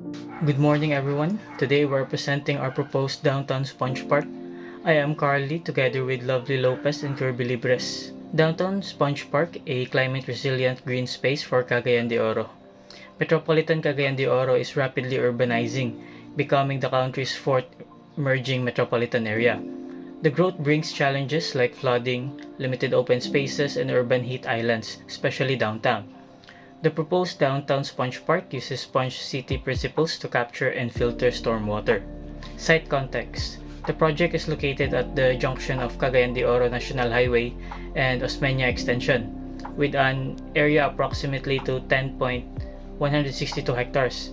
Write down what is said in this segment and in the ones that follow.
Good morning, everyone. Today we're presenting our proposed downtown sponge park. I am Carly together with Lovely Lopez and Kirby Libres. Downtown Sponge Park, a climate-resilient green space for Cagayan de Oro. Metropolitan Cagayan de Oro is rapidly urbanizing, becoming the country's fourth emerging metropolitan area. The growth brings challenges like flooding, limited open spaces, and urban heat islands, especially downtown. The proposed downtown sponge park uses sponge city principles to capture and filter stormwater. Site context. The project is located at the junction of Cagayan de Oro National Highway and Osmeña Extension, with an area approximately to 10.162 hectares.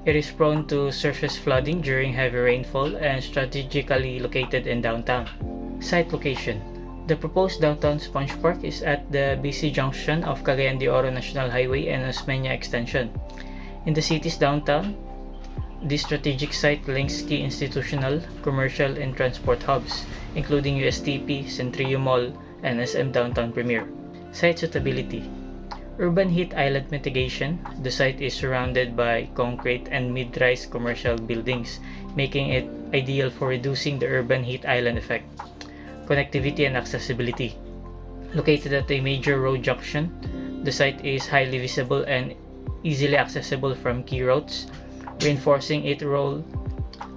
It is prone to surface flooding during heavy rainfall and strategically located in downtown. Site location. The proposed downtown sponge park is at the busy junction of Cagayan de Oro National Highway and Osmeña Extension. In the city's downtown, this strategic site links key institutional, commercial, and transport hubs, including USTP, Centrio Mall, and SM Downtown Premier. Site suitability. Urban heat island mitigation. The site is surrounded by concrete and mid-rise commercial buildings, making it ideal for reducing the urban heat island effect. Connectivity and accessibility. Located at a major road junction, the site is highly visible and easily accessible from key routes, reinforcing its role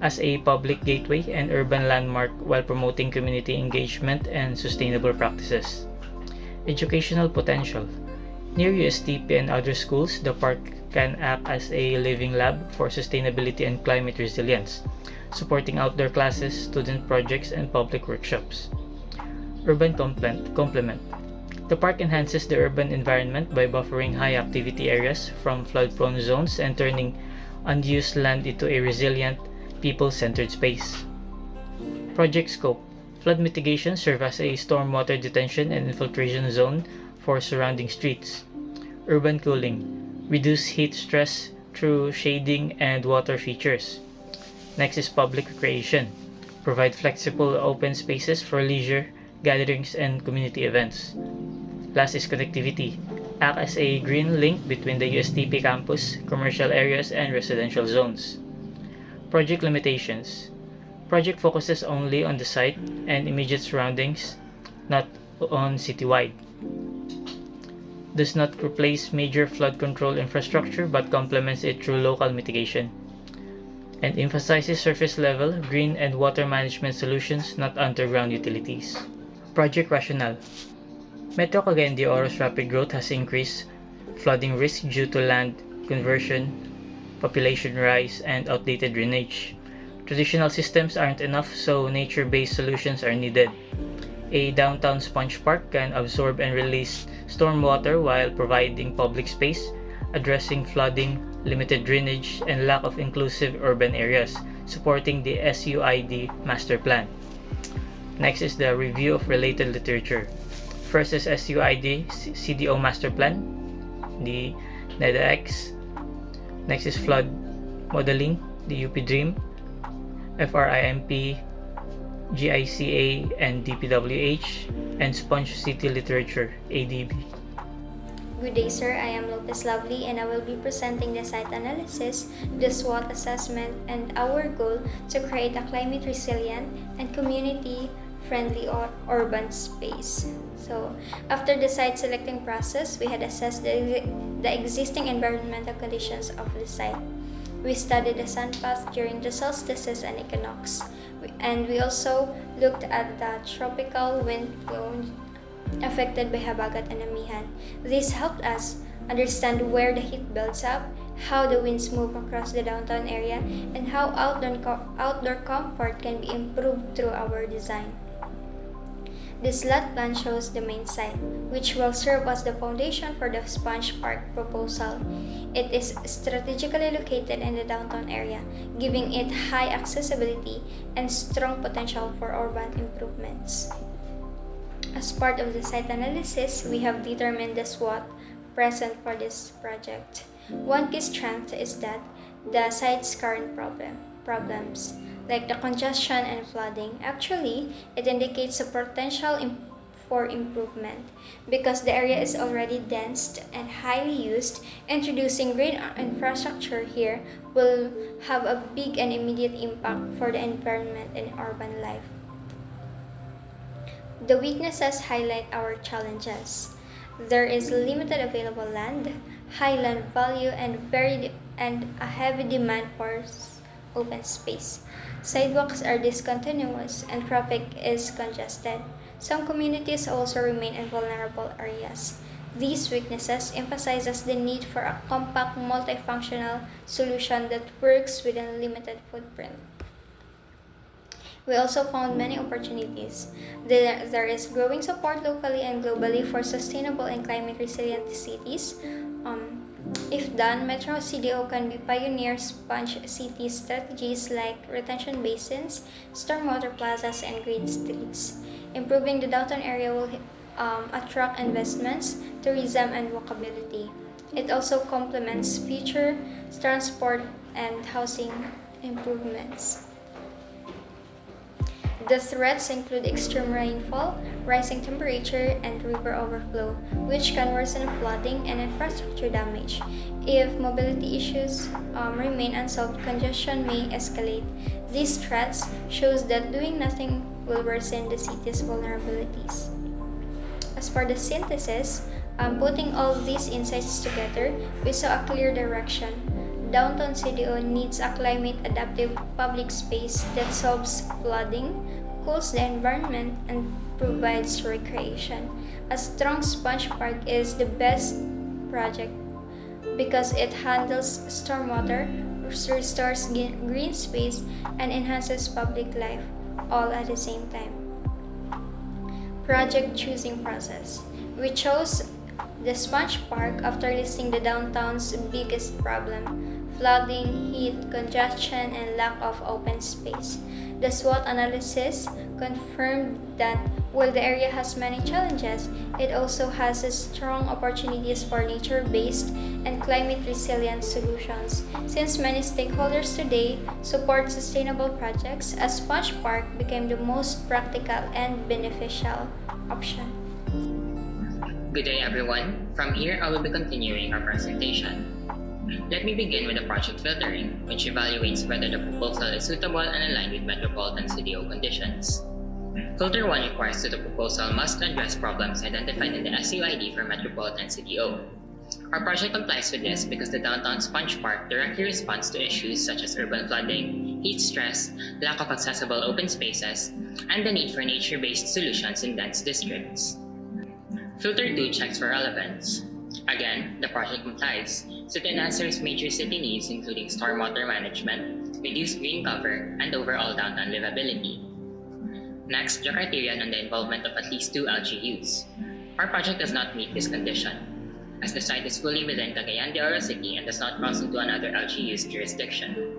as a public gateway and urban landmark while promoting community engagement and sustainable practices. Educational potential. Near USTP and other schools, the park can act as a living lab for sustainability and climate resilience, supporting outdoor classes, student projects, and public workshops. Urban complement. The park enhances the urban environment by buffering high-activity areas from flood-prone zones and turning unused land into a resilient, people-centered space. Project scope. Flood mitigation serves as a stormwater detention and infiltration zone for surrounding streets. Urban cooling. Reduce heat stress through shading and water features. Next is public recreation. Provide flexible open spaces for leisure, gatherings, and community events. Last is connectivity. Act as a green link between the USTP campus, commercial areas, and residential zones. Project limitations. Project focuses only on the site and immediate surroundings, not on citywide. Does not replace major flood control infrastructure but complements it through local mitigation. And emphasizes surface level, green and water management solutions, not underground utilities. Project rationale. Metro Cagayan de Oro's rapid growth has increased flooding risk due to land conversion, population rise, and outdated drainage. Traditional systems aren't enough, so nature-based solutions are needed. A downtown sponge park can absorb and release stormwater while providing public space, addressing flooding, limited drainage, and lack of inclusive urban areas, supporting the SUID master plan. Next is the review of related literature. First is SUID CDO master plan, the NEDA-X. Next is flood modeling, the UP Dream, FRIMP, GICA, and DPWH, and Sponge City Literature, ADB. Good day, sir. I am Lopez Lovely and I will be presenting the site analysis, the SWOT assessment, and our goal to create a climate resilient and community friendly urban space. So, after the site selecting process, we had assessed the existing environmental conditions of the site. We studied the sun path during the solstices and equinox, and we also looked at the tropical wind zone affected by Habagat and Amihan. This helped us understand where the heat builds up, how the winds move across the downtown area, and how outdoor comfort can be improved through our design. This lot plan shows the main site, which will serve as the foundation for the Sponge Park proposal. It is strategically located in the downtown area, giving it high accessibility and strong potential for urban improvements. As part of the site analysis, we have determined the SWOT present for this project. One key strength is that the site's current problems, like the congestion and flooding, actually, it indicates a potential for improvement. Because the area is already dense and highly used, introducing green infrastructure here will have a big and immediate impact for the environment and urban life. The weaknesses highlight our challenges. There is limited available land, high land value, and a heavy demand for open space. Sidewalks are discontinuous and traffic is congested. Some communities also remain in vulnerable areas. These weaknesses emphasizes the need for a compact, multifunctional solution that works within a limited footprint. We also found many opportunities. There is growing support locally and globally for sustainable and climate resilient cities. If done, Metro CDO can be pioneer sponge city strategies like retention basins, stormwater plazas, and green streets. Improving the downtown area will attract investments, tourism, and walkability. It also complements future transport and housing improvements. The threats include extreme rainfall, rising temperature, and river overflow, which can worsen flooding and infrastructure damage. If mobility issues remain unsolved, congestion may escalate. These threats shows that doing nothing will worsen the city's vulnerabilities. As for the synthesis, putting all these insights together, we saw a clear direction. Downtown CDO needs a climate adaptive public space that solves flooding, cools the environment, and provides recreation. A strong sponge park is the best project because it handles stormwater, restores green space, and enhances public life all at the same time. Project choosing process. We chose the sponge park after listing the downtown's biggest problem: flooding, heat, congestion, and lack of open space. The SWOT analysis confirmed that while the area has many challenges, it also has strong opportunities for nature-based and climate-resilient solutions. Since many stakeholders today support sustainable projects, a sponge park became the most practical and beneficial option. Good day everyone. From here, I will be continuing our presentation. Let me begin with the project filtering, which evaluates whether the proposal is suitable and aligned with Metropolitan CDO conditions. Filter 1 requires that the proposal must address problems identified in the SUID for Metropolitan CDO. Our project complies with this because the downtown sponge park directly responds to issues such as urban flooding, heat stress, lack of accessible open spaces, and the need for nature-based solutions in dense districts. Filter 2 checks for relevance. Again, the project complies, so it answers major city needs including stormwater management, reduced green cover, and overall downtown livability. Next, the criterion on the involvement of at least 2 LGUs. Our project does not meet this condition, as the site is fully within Cagayan de Oro City and does not cross into another LGU's jurisdiction.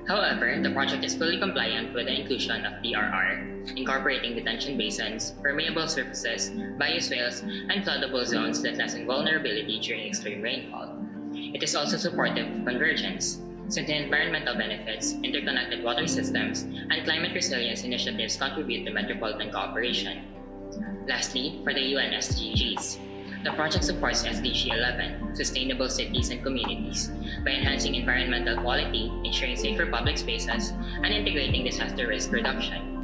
However, the project is fully compliant with the inclusion of DRR, incorporating detention basins, permeable surfaces, bioswales, and floodable zones that lessen vulnerability during extreme rainfall. It is also supportive of convergence, since the environmental benefits, interconnected water systems, and climate resilience initiatives contribute to metropolitan cooperation. Lastly, for the UN SDGs, the project supports SDG 11, Sustainable Cities and Communities, by enhancing environmental quality, ensuring safer public spaces, and integrating disaster risk reduction.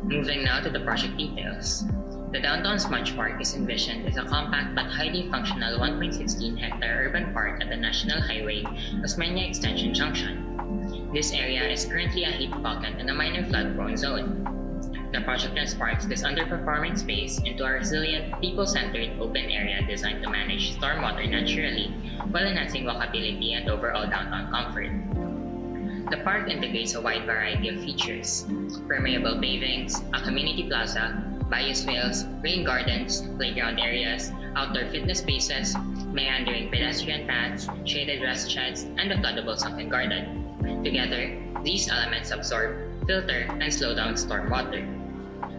Moving now to the project details. The downtown sponge park is envisioned as a compact but highly functional 1.16-hectare urban park at the National Highway Osmeña Extension Junction. This area is currently a heat pocket and a minor flood-prone zone. The project transforms this underperforming space into a resilient, people-centered open area designed to manage stormwater naturally while enhancing walkability and overall downtown comfort. The park integrates a wide variety of features: permeable pavings, a community plaza, bioswales, rain gardens, playground areas, outdoor fitness spaces, meandering pedestrian paths, shaded rest sheds, and a floodable sunken garden. Together, these elements absorb, filter, and slow down stormwater.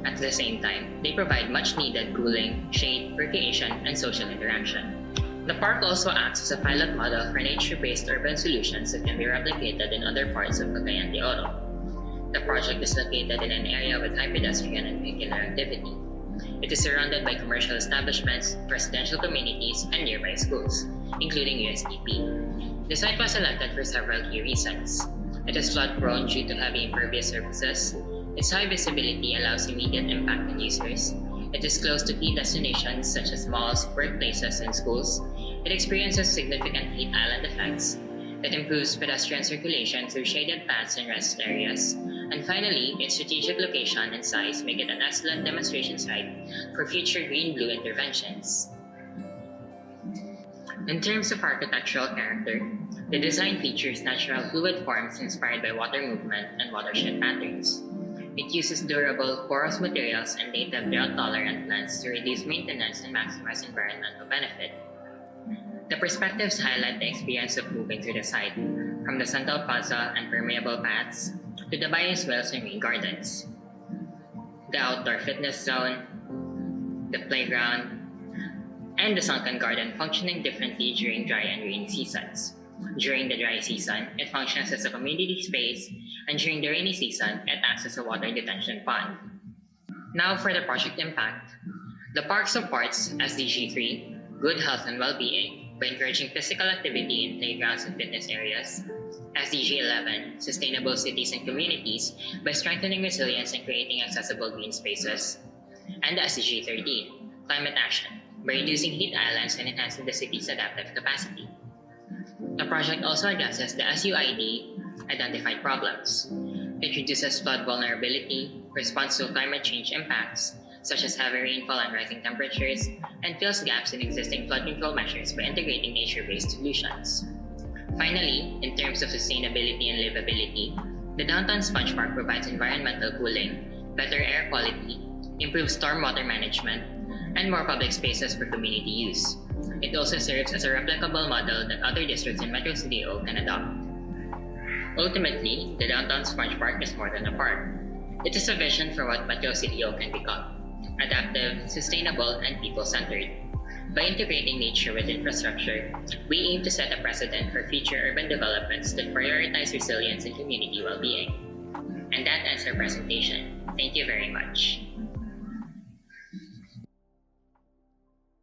At the same time, they provide much-needed cooling, shade, recreation, and social interaction. The park also acts as a pilot model for nature-based urban solutions that can be replicated in other parts of Cagayan de Oro. The project is located in an area with high pedestrian and vehicular activity. It is surrounded by commercial establishments, residential communities, and nearby schools, including USDP. The site was selected for several key reasons. It is flood-prone due to heavy impervious surfaces. Its high visibility allows immediate impact on users. It is close to key destinations such as malls, workplaces, and schools. It experiences significant heat island effects. It improves pedestrian circulation through shaded paths and rest areas. And finally, its strategic location and size make it an excellent demonstration site for future green-blue interventions. In terms of architectural character, the design features natural fluid forms inspired by water movement and watershed patterns. It uses durable, porous materials and native drought-tolerant plants to reduce maintenance and maximize environmental benefit. The perspectives highlight the experience of moving through the site, from the central plaza and permeable paths to the bioswales and rain gardens, the outdoor fitness zone, the playground, and the sunken garden functioning differently during dry and rainy seasons. During the dry season, it functions as a community space, and during the rainy season, it acts as a water detention pond. Now for the project impact. The park supports SDG 3, good health and well-being, by encouraging physical activity in playgrounds and fitness areas. SDG 11, sustainable cities and communities, by strengthening resilience and creating accessible green spaces. And SDG 13, climate action, by reducing heat islands and enhancing the city's adaptive capacity. The project also addresses the SUID identified problems. It reduces flood vulnerability, responds to climate change impacts, such as heavy rainfall and rising temperatures, and fills gaps in existing flood control measures by integrating nature-based solutions. Finally, in terms of sustainability and livability, the downtown Sponge Park provides environmental cooling, better air quality, improved stormwater management, and more public spaces for community use. It also serves as a replicable model that other districts in Metro CDO can adopt. Ultimately, the downtown Sponge Park is more than a park. It is a vision for what Metro CDO can become: adaptive, sustainable, and people-centered. By integrating nature with infrastructure, we aim to set a precedent for future urban developments that prioritize resilience and community well-being. And that ends our presentation. Thank you very much.